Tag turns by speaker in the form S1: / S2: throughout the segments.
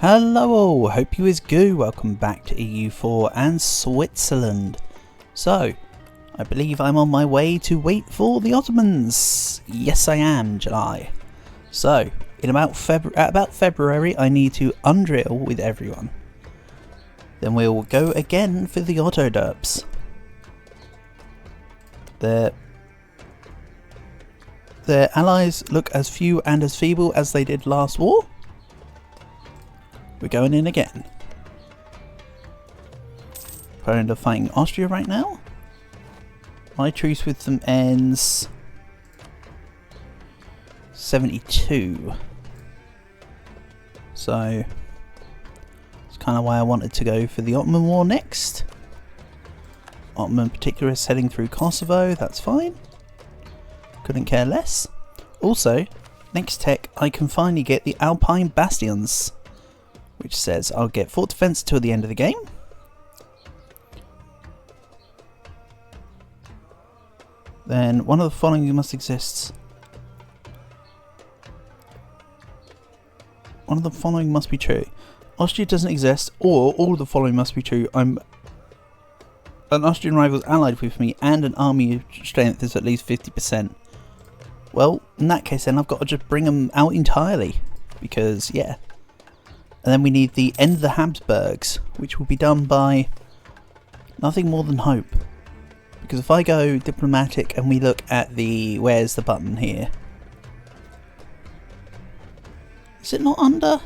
S1: Hello all, hope you is good. Welcome back to EU4 and Switzerland. So, I believe I'm on my way to wait for the Ottomans. Yes I am, July. So, in about February I need to undrill with everyone. Then we'll go again for the auto derps. Their allies look as few and as feeble as they did last war. We're going in again. Poland are fighting Austria right now. My truce with them ends 72. So that's kind of why I wanted to go for the Ottoman War next. Ottoman in particular is heading through Kosovo, that's fine. Couldn't care less. Also, next tech I can finally get the Alpine Bastions, which says I'll get fort defense till the end of the game. Then one of the following must exist. One of the following must be true. Austria doesn't exist, or all of the following must be true. I'm an Austrian rival's allied with me and an army strength is at least 50%. Well, in that case then I've got to just bring them out entirely. Because, yeah. And then we need the end of the Habsburgs, which will be done by nothing more than hope. Because if I go diplomatic and we look at the... where's the button here? Is it not under?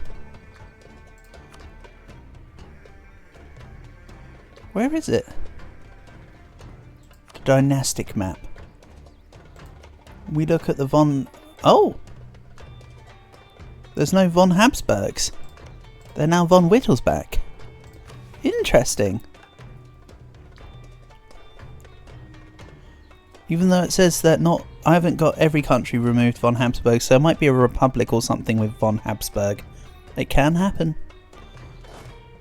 S1: Where is it? The dynastic map. We look at the von... Oh! There's no von Habsburgs. They're now von Wittelsbach. Interesting. Even though it says that I haven't got every country removed von Habsburg, so there might be a republic or something with von Habsburg. It can happen.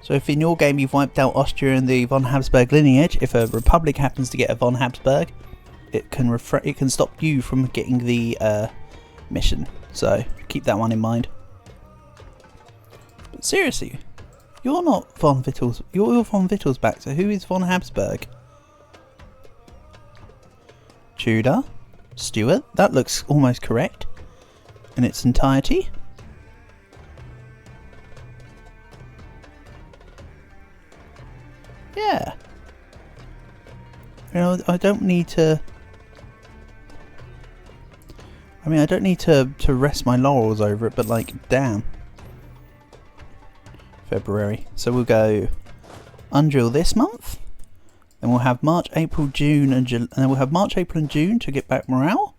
S1: So if in your game you've wiped out Austria and the von Habsburg lineage, if a republic happens to get a von Habsburg, it can stop you from getting the mission. So keep that one in mind. But seriously, you're not von Wittelsbach. You're von Wittelsbach. So who is von Habsburg? Tudor, Stuart. That looks almost correct in its entirety. Yeah. You know, I don't need to. I mean, I don't need to rest my laurels over it, but like, damn. February. So we'll go undrill this month. Then we'll have March, April, June, and then we'll have March, April, and June to get back morale.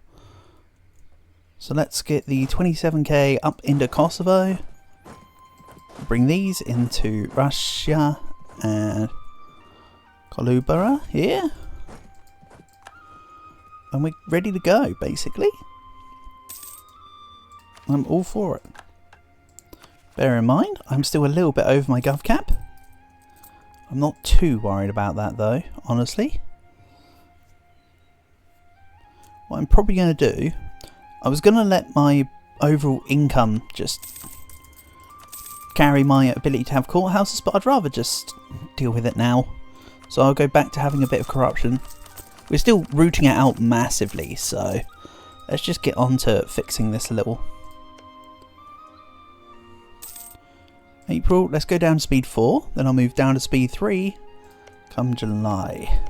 S1: So let's get the 27k up into Kosovo. Bring these into Russia and Kolubara here. And we're ready to go, basically. I'm all for it. Bear in mind, I'm still a little bit over my gov cap. I'm not too worried about that though, honestly. What I'm probably going to do, I was going to let my overall income just carry my ability to have courthouses, but I'd rather just deal with it now. So I'll go back to having a bit of corruption. We're still rooting it out massively, so let's just get on to fixing this a little. April, let's go down to speed 4, then I'll move down to speed 3 come July.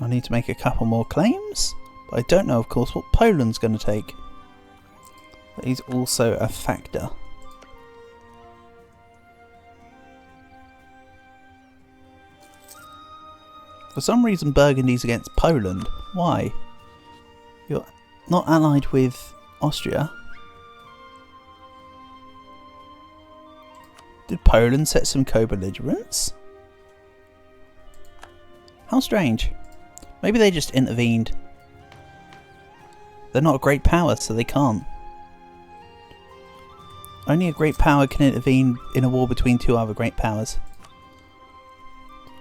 S1: I need to make a couple more claims, but I don't know of course what Poland's going to take. That is also a factor. For some reason Burgundy's against Poland. Why? You're not allied with Austria. Did Poland set some co-belligerence? How strange. Maybe they just intervened. They're not a great power, so they can't. Only a great power can intervene in a war between two other great powers.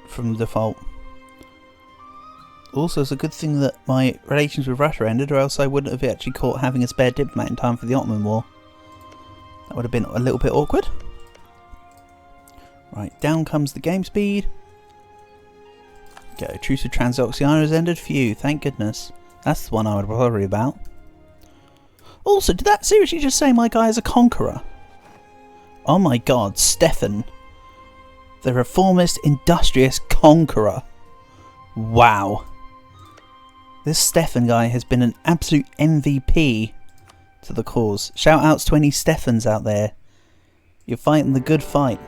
S1: From default. Also, it's a good thing that my relations with Russia ended, or else I wouldn't have actually caught having a spare diplomat in time for the Ottoman War. That would have been a little bit awkward. Right, down comes the game speed. Go, truce with Transoxiana has ended. Phew, thank goodness. That's the one I would worry about. Also, did that seriously just say my guy is a conqueror? Oh my god, Stefan. The reformist, industrious conqueror. Wow. This Stefan guy has been an absolute MVP to the cause. Shout outs to any Stefans out there. You're fighting the good fight.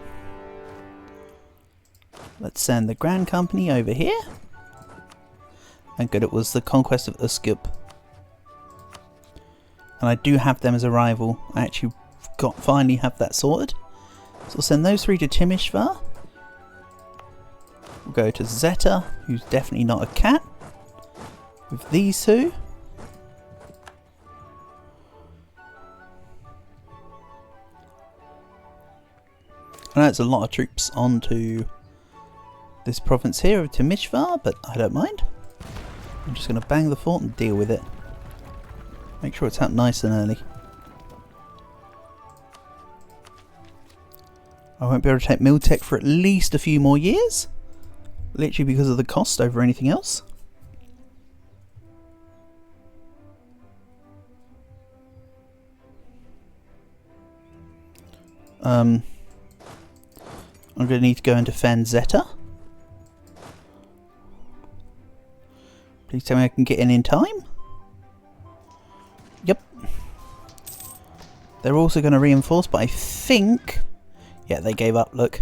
S1: Let's send the Grand Company over here. And good, it was the conquest of Uskup. And I do have them as a rival. I actually finally have that sorted. So we'll send those three to Timishvar. We'll go to Zeta, who's definitely not a cat. With these two. I know it's a lot of troops onto this province here of Timishvar, but I don't mind. I'm just going to bang the fort and deal with it. Make sure it's out nice and early. I won't be able to take Miltech for at least a few more years. Literally because of the cost over anything else. I'm going to need to go and defend Zeta. Please tell me I can get in time. Yep. They're also going to reinforce, but I think... Yeah, they gave up, look.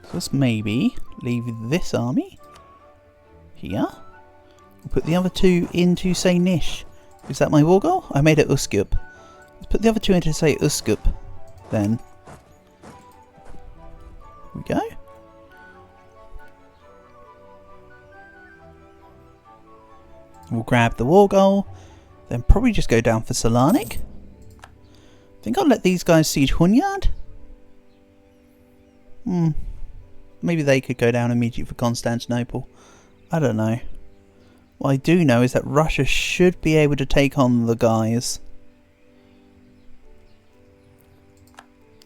S1: So let's maybe leave this army here. We'll put the other two into, say, Nish. Is that my war goal? I made it Uskup. Let's put the other two into, say, Uskup. Then. Here we go. We'll grab the war goal. Then probably just go down for Switzerlake. I think I'll let these guys siege Hunyad. Maybe they could go down immediately for Constantinople. I don't know. What I do know is that Russia should be able to take on the guys.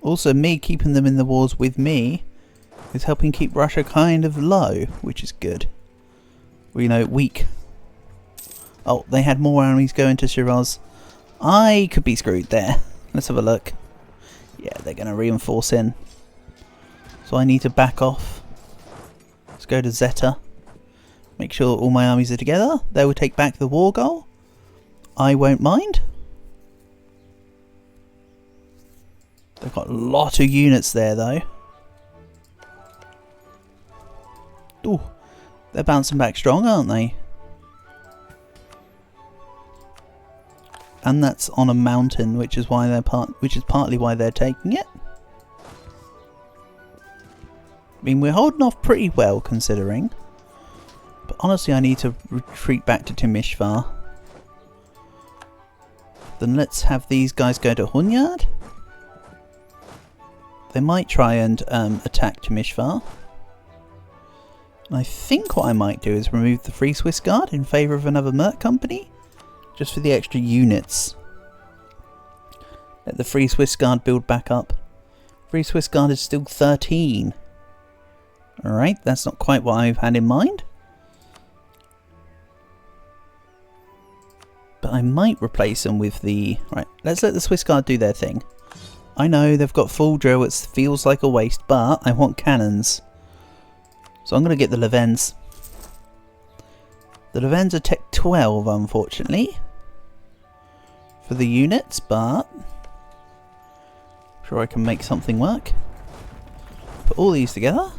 S1: Also, me keeping them in the wars with me is helping keep Russia kind of low, which is good. Well, you know, weak. Oh, they had more armies going to Shiraz. I could be screwed there. Let's have a look. Yeah, they're going to reinforce in. So I need to back off. Let's go to Zeta. Make sure all my armies are together. They will take back the war goal. I won't mind. They've got a lot of units there though. Ooh, they're bouncing back strong, aren't they? And that's on a mountain, which is why they're partly why they're taking it. I mean, we're holding off pretty well considering. But honestly, I need to retreat back to Timishvar. Then let's have these guys go to Hunyad. They might try and attack Timishvar. And I think what I might do is remove the Free Swiss Guard in favour of another Merc company. Just for the extra units. Let the Free Swiss Guard build back up. Free Swiss Guard is still 13. Alright, that's not quite what I've had in mind. But I might replace them with the... Right, let's let the Swiss Guard do their thing. I know they've got full drill, it feels like a waste, but I want cannons. So I'm going to get the Levens. The Levens are Tech 12, unfortunately. For the units, but... I'm sure I can make something work. Put all these together.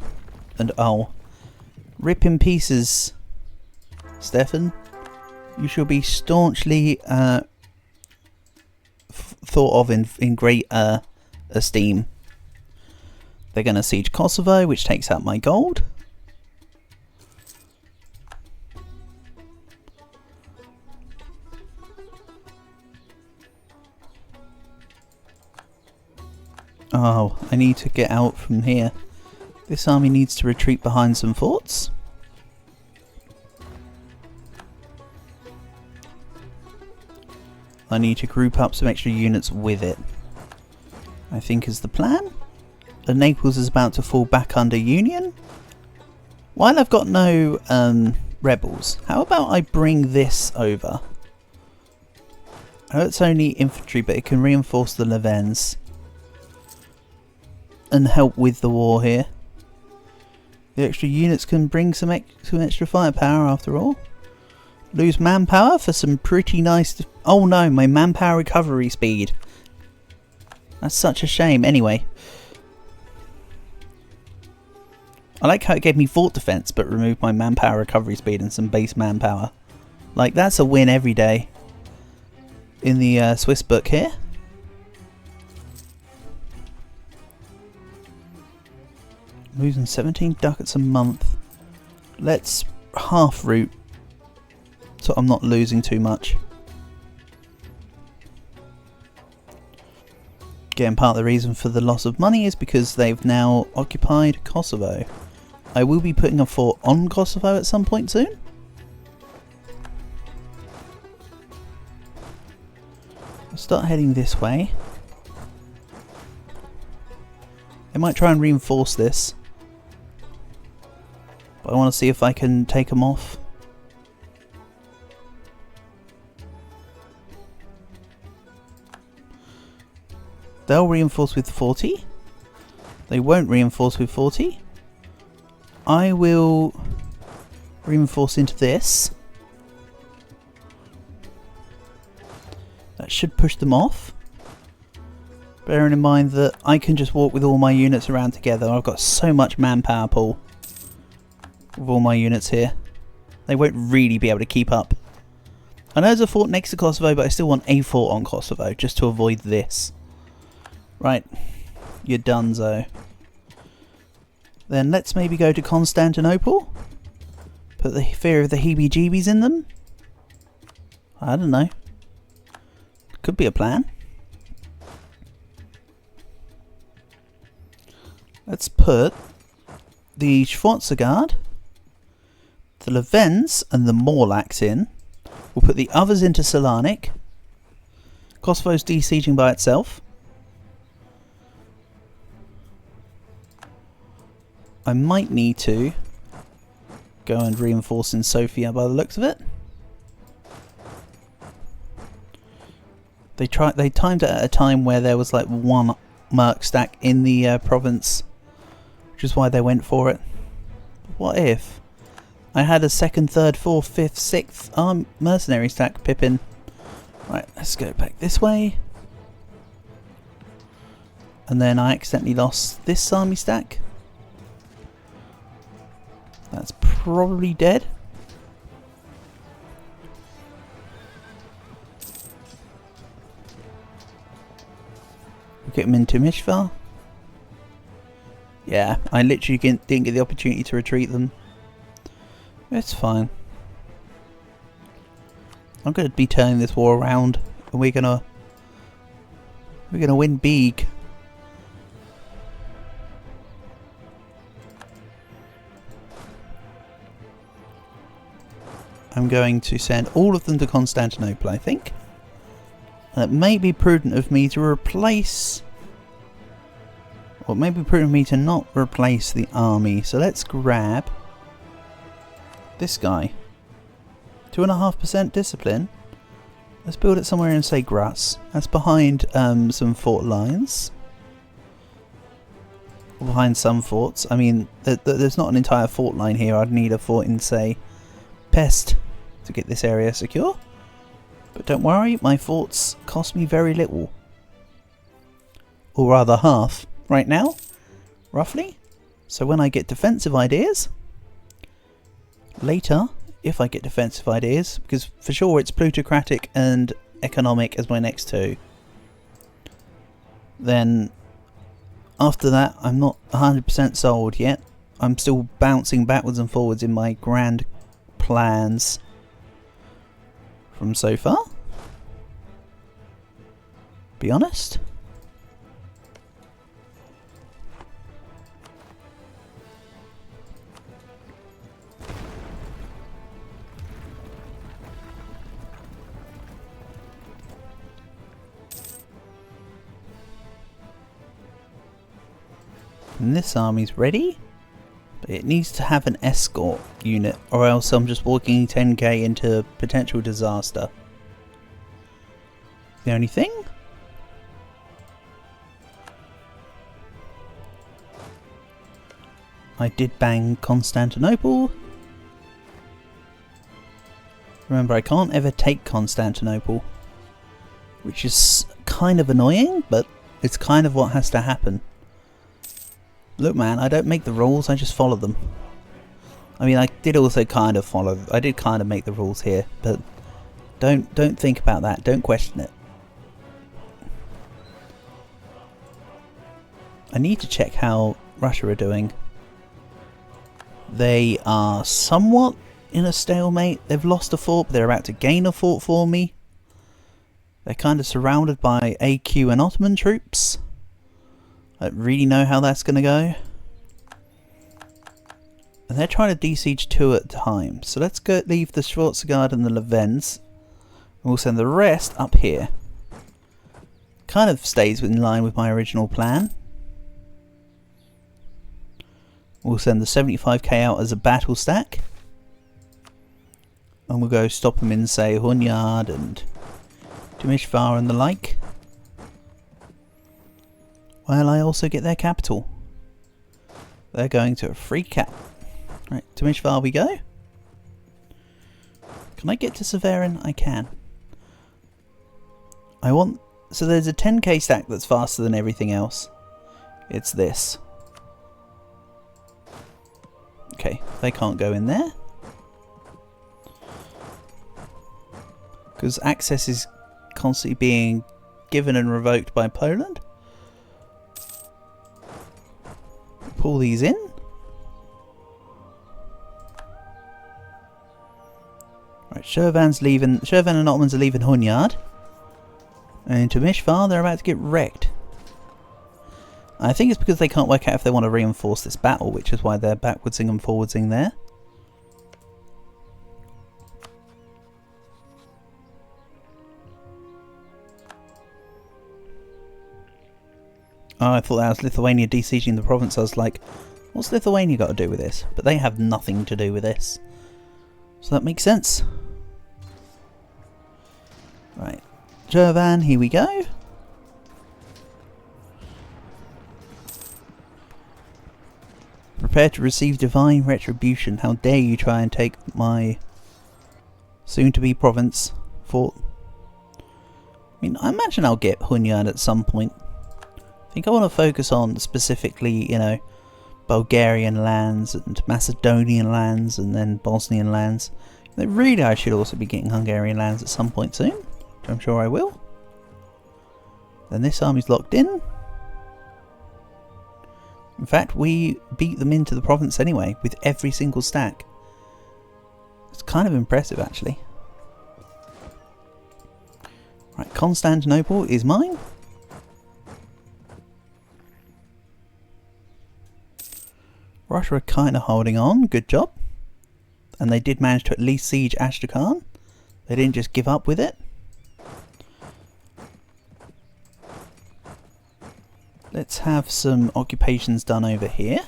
S1: And oh, rip in pieces, Stefan. You shall be staunchly thought of in great esteem. They're going to siege Kosovo, which takes out my gold. Oh, I need to get out from here. This army needs to retreat behind some forts. I need to group up some extra units with it, I think is the plan. And Naples is about to fall back under Union. While I've got no rebels, how about I bring this over? I know it's only infantry, but it can reinforce the Levens and help with the war here. The extra units can bring some extra firepower after all. Lose manpower for some pretty nice... Oh no, my manpower recovery speed. That's such a shame. Anyway. I like how it gave me fort defense but removed my manpower recovery speed and some base manpower. Like, that's a win every day. In the Swiss book here. Losing 17 ducats a month. Let's half route so I'm not losing too much. Again, part of the reason for the loss of money is because they've now occupied Kosovo. I will be putting a fort on Kosovo at some point soon. I'll start heading this way. I might try and reinforce this. But I want to see if I can take them off. They'll reinforce with 40. They won't reinforce with 40. I will reinforce into this. That should push them off. Bearing in mind that I can just walk with all my units around together. I've got so much manpower pool with all my units here. They won't really be able to keep up. I know there's a fort next to Kosovo, but I still want a fort on Kosovo just to avoid this. Right, you're donezo. Then let's maybe go to Constantinople. Put the fear of the heebie-jeebies in them. I don't know. Could be a plan. Let's put the Schwarzegard, the Levens and the Morlachs in. We'll put the others into Switzerlake. Kosovo's de-sieging by itself. I might need to go and reinforce in Sofia by the looks of it. They timed it at a time where there was like one Merc stack in the province, which is why they went for it. What if I had a 2nd, 3rd, 4th, 5th, 6th mercenary stack pippin? Right, let's go back this way. And then I accidentally lost this army stack. That's probably dead. We'll get him into Mishvar. Yeah, I literally didn't get the opportunity to retreat them. It's fine. I'm going to be turning this war around, and we're gonna win big. I'm going to send all of them to Constantinople, I think. And it may be prudent of me to replace... Or it may be prudent of me to not replace the army. So let's grab this guy. 2.5% discipline. Let's build it somewhere in, say, Graz. That's behind some fort lines. Or behind some forts. I mean, there's not an entire fort line here. I'd need a fort in, say, Pest to get this area secure. But don't worry, my forts cost me very little. Or rather half right now, roughly. So when I get defensive ideas, later, if I get defensive ideas, because for sure it's plutocratic and economic as my next two, then after that I'm not 100% sold yet. I'm still bouncing backwards and forwards in my grand plans from so far. Be honest. And this army's ready. But it needs to have an escort unit, or else I'm just walking 10k into potential disaster. The only thing? I did bang Constantinople. Remember, I can't ever take Constantinople, which is kind of annoying, but it's kind of what has to happen. Look, man, I don't make the rules, I just follow them. I mean, I did also kind of make the rules here, but don't think about that, don't question it. I need to check how Russia are doing. They are somewhat in a stalemate. They've lost a fort, but they're about to gain a fort for me. They're kind of surrounded by AQ and Ottoman troops. I don't really know how that's going to go. And they're trying to de-siege 2 at a time. So let's go leave the Schwarzgard and the Levens. We'll send the rest up here. Kind of stays in line with my original plan. We'll send the 75k out as a battle stack. And we'll go stop them in, say, Hunyad and Timishvar and the like. While I also get their capital. They're going to freak out. Right, Timishvar we go. Can I get to Severin? I can. I want... So there's a 10k stack that's faster than everything else. It's this. Okay, they can't go in there. Because access is constantly being given and revoked by Poland. Pull these in. Right, Shervan and Ottomans are leaving Hunyad. And to Mishvar, they're about to get wrecked. I think it's because they can't work out if they want to reinforce this battle, which is why they're backwardsing and forwardsing there. Oh, I thought that was Lithuania besieging the province. I was like, what's Lithuania got to do with this? But they have nothing to do with this. So that makes sense. Right. Jervan, here we go. Prepare to receive divine retribution. How dare you try and take my soon-to-be province fort. I mean, I imagine I'll get Hunyad at some point. I think I want to focus on specifically, you know, Bulgarian lands and Macedonian lands and then Bosnian lands. Really, I should also be getting Hungarian lands at some point soon, which I'm sure I will. Then this army's locked in. In fact, we beat them into the province anyway, with every single stack. It's kind of impressive, actually. Right, Constantinople is mine. Russia are kind of holding on, good job. And they did manage to at least siege Astrakhan. They didn't just give up with it. Let's have some occupations done over here.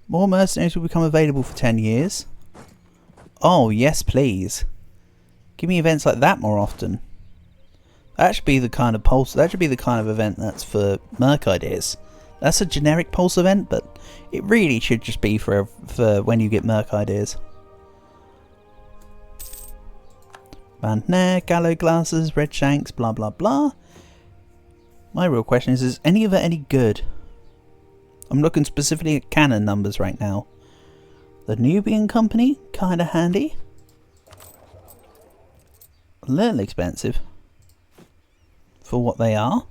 S1: More mercenaries will become available for 10 years. Oh, yes please. Give me events like that more often. That should be the kind of pulse, that should be the kind of event that's for Merc ideas. That's a generic pulse event, but it really should just be for when you get Merc ideas. Bandner, Gallo glasses, red shanks, blah blah blah. My real question is any of it any good? I'm looking specifically at cannon numbers right now. The Nubian Company, kinda handy. A little expensive for what they are.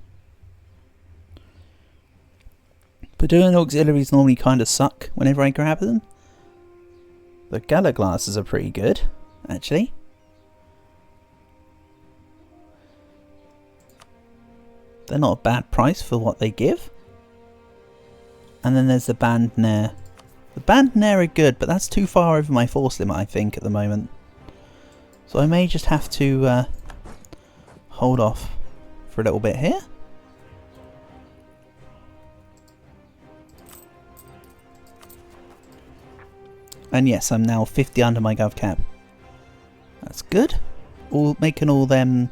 S1: Paduan auxiliaries normally kind of suck whenever I grab them. The Gallo glasses are pretty good, actually. They're not a bad price for what they give. And then there's the Bandner. The Bandner are good, but that's too far over my force limit, I think, at the moment. So I may just have to hold off for a little bit here. And yes, I'm now 50 under my gov cap. That's good. Making all them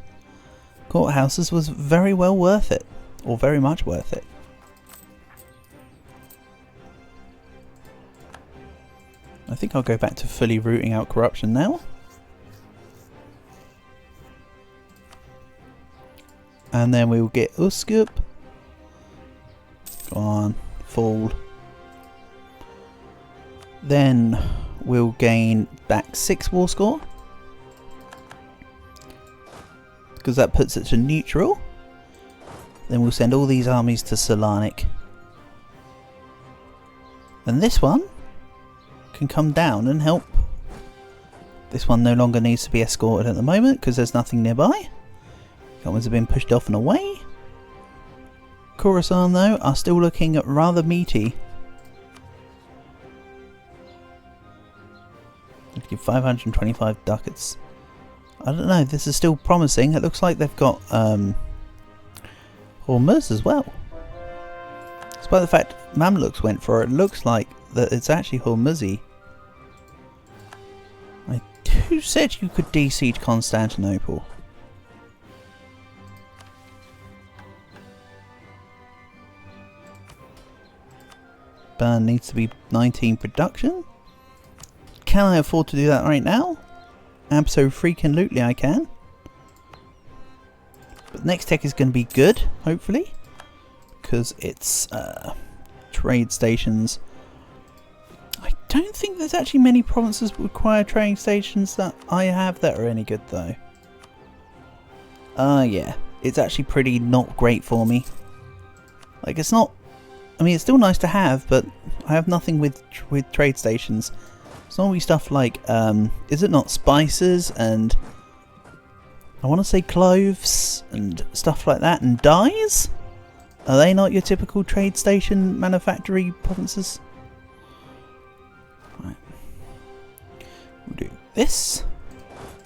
S1: courthouses was very well worth it. Or very much worth it. I think I'll go back to fully rooting out corruption now. And then we'll get Uskup. Go on, fall. Then we'll gain back 6 war score. Because that puts it to neutral. Then we'll send all these armies to Switzerlake. And this one can come down and help. This one no longer needs to be escorted at the moment because there's nothing nearby. The ones have been pushed off and away. Khorasan though are still looking rather meaty. I'd give 525 ducats. I don't know, this is still promising. It looks like they've got Hormuz as well. Despite the fact Mamluks went for it, it looks like that it's actually Hormuzi. Who said you could de-siege Constantinople? Burn needs to be 19 production. Can I afford to do that right now? Abso-freaking-lutely I can. But next tech is going to be good, hopefully. Because it's trade stations. I don't think there's actually many provinces that require trading stations that I have that are any good though. Yeah. It's actually pretty not great for me. Like it's not... I mean, it's still nice to have, but I have nothing with trade stations. It's normally stuff like, is it not spices and I want to say cloves and stuff like that, and dyes? Are they not your typical trade station manufacturing provinces? Right. We'll do this,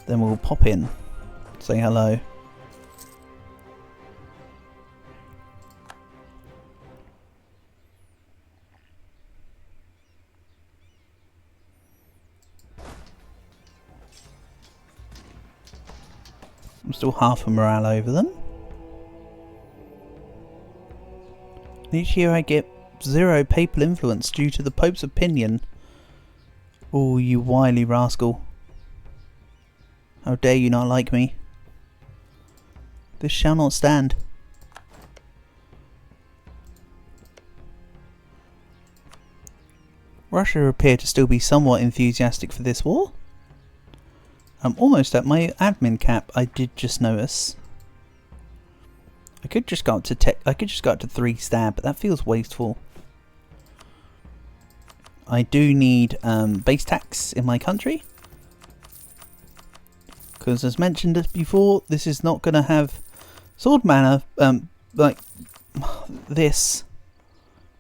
S1: then we'll pop in, say hello. I'm still half a morale over them. Each year I get 0 papal influence due to the Pope's opinion. Oh, you wily rascal. How dare you not like me? This shall not stand. Russia appear to still be somewhat enthusiastic for this war. I'm almost at my admin cap, I did just notice. I could just go up to I could just go up to 3 stab, but that feels wasteful. I do need base tax in my country. Because as mentioned before, this is not going to have sword manor, like this.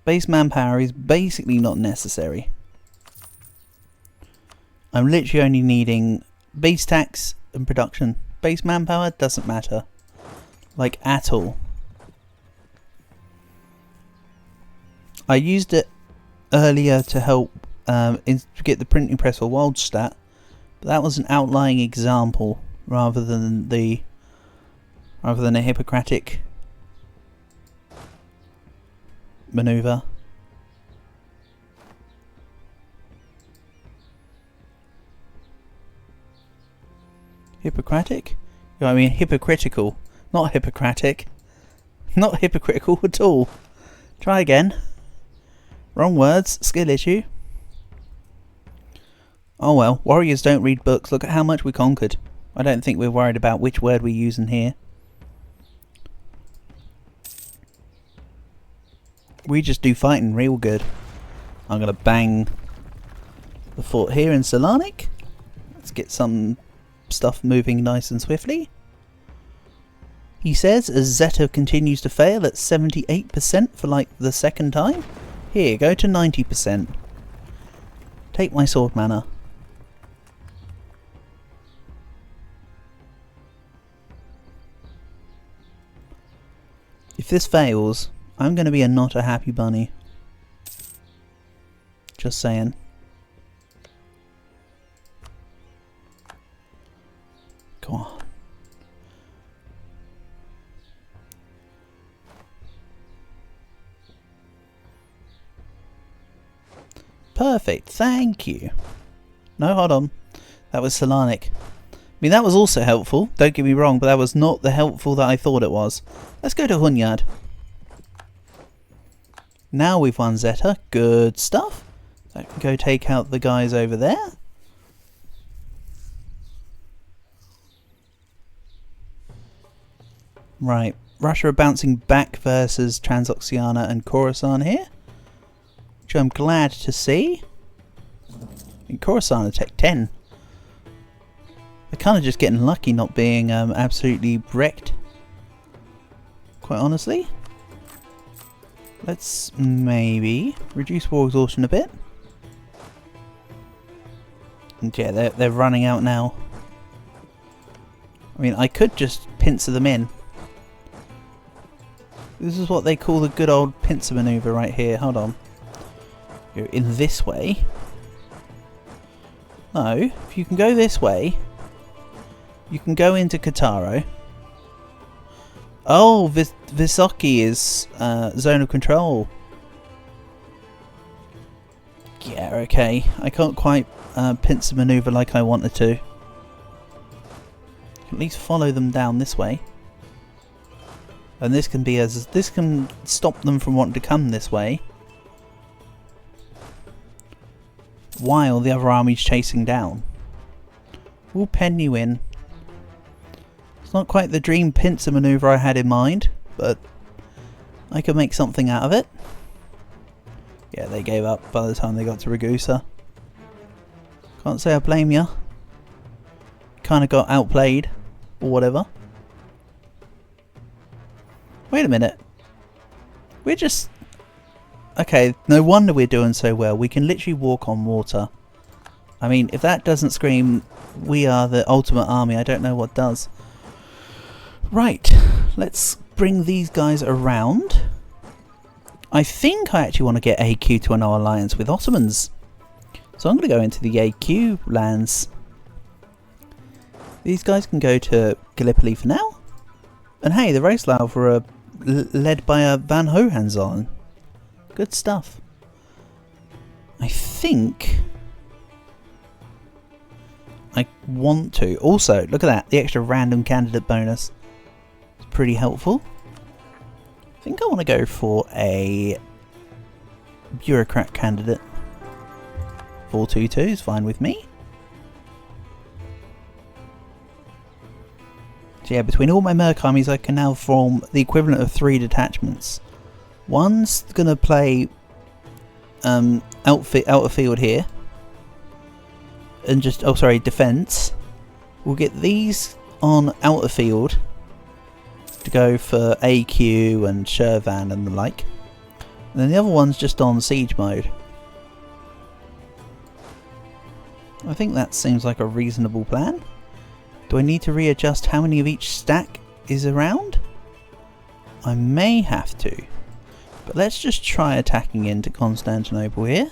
S1: Base manpower is basically not necessary. I'm literally only needing base tax and production. Base manpower doesn't matter. Like at all. I used it earlier to help get the printing press for Wildstadt, but that was an outlying example rather than a Hippocratic maneuver. Hippocratic? I mean hypocritical, not Hippocratic. Not hypocritical at all. Try again. Wrong words, skill issue. Oh well, warriors don't read books. Look at how much we conquered. I don't think we're worried about which word we're using here. We just do fighting real good. I'm going to bang the fort here in Switzerlake. Let's get some stuff moving nice and swiftly. He says as Zeta continues to fail at 78% for like the second time. Here, go to 90%. Take my sword manor. If this fails, I'm going to be not a happy bunny. Just saying. Perfect, thank you. No, hold on. That was Solanic. I mean, that was also helpful, don't get me wrong, but that was not the helpful that I thought it was. Let's go to Hunyard. Now we've won Zeta. Good stuff. I can go take out the guys over there. Right. Russia are bouncing back versus Transoxiana and Khorasan here, which I'm glad to see. And Khorasan are Tech 10. They're kind of just getting lucky not being absolutely wrecked, quite honestly. Let's maybe reduce war exhaustion a bit. And yeah, they're running out now. I mean, I could just pincer them in. This is what they call the good old pincer maneuver right here. Hold on. Go in this way. No, if you can go this way, you can go into Kataro. Oh, Visoki is zone of control. Yeah, okay. I can't quite pincer maneuver like I wanted to. At least follow them down this way. And this can be this can stop them from wanting to come this way, while the other army's chasing down. We'll pen you in. It's not quite the dream pincer maneuver I had in mind, but I could make something out of it. Yeah, they gave up by the time they got to Ragusa. Can't say I blame ya. Kind of got outplayed, or whatever. Wait a minute. We're just... Okay, no wonder we're doing so well. We can literally walk on water. I mean, if that doesn't scream, we are the ultimate army, I don't know what does. Right, let's bring these guys around. I think I actually want to get AQ to an alliance with Ottomans. So I'm going to go into the AQ lands. These guys can go to Gallipoli for now. And hey, the Racelau are led by a Van Hohenzollern. Good stuff. I think I want to. Also, look at that. The extra random candidate bonus. It's pretty helpful. I think I want to go for a bureaucrat candidate. 422 is fine with me. So yeah, between all my Merc armies I can now form the equivalent of 3 detachments. One's going to play out of field here. And just, oh sorry, defense. We'll get these on out of field to go for AQ and Shervan and the like. And then the other one's just on siege mode. I think that seems like a reasonable plan. Do I need to readjust how many of each stack is around? I may have to. But let's just try attacking into Constantinople here.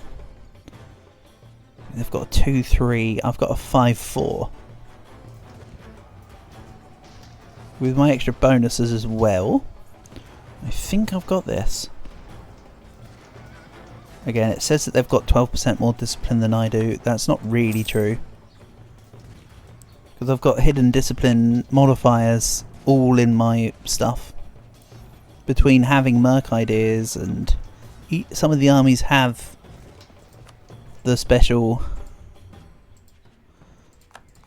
S1: They've got a 2-3, I've got a 5-4. With my extra bonuses as well, I think I've got this. Again, it says that they've got 12% more discipline than I do. That's not really true. Because I've got hidden discipline modifiers all in my stuff. Between having Merc ideas and some of the armies have the special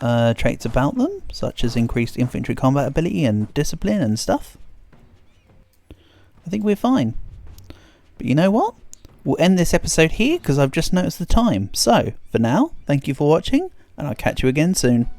S1: traits about them, such as increased infantry combat ability and discipline and stuff. I think we're fine. But you know what? We'll end this episode here because I've just noticed the time. So, for now, thank you for watching, and I'll catch you again soon.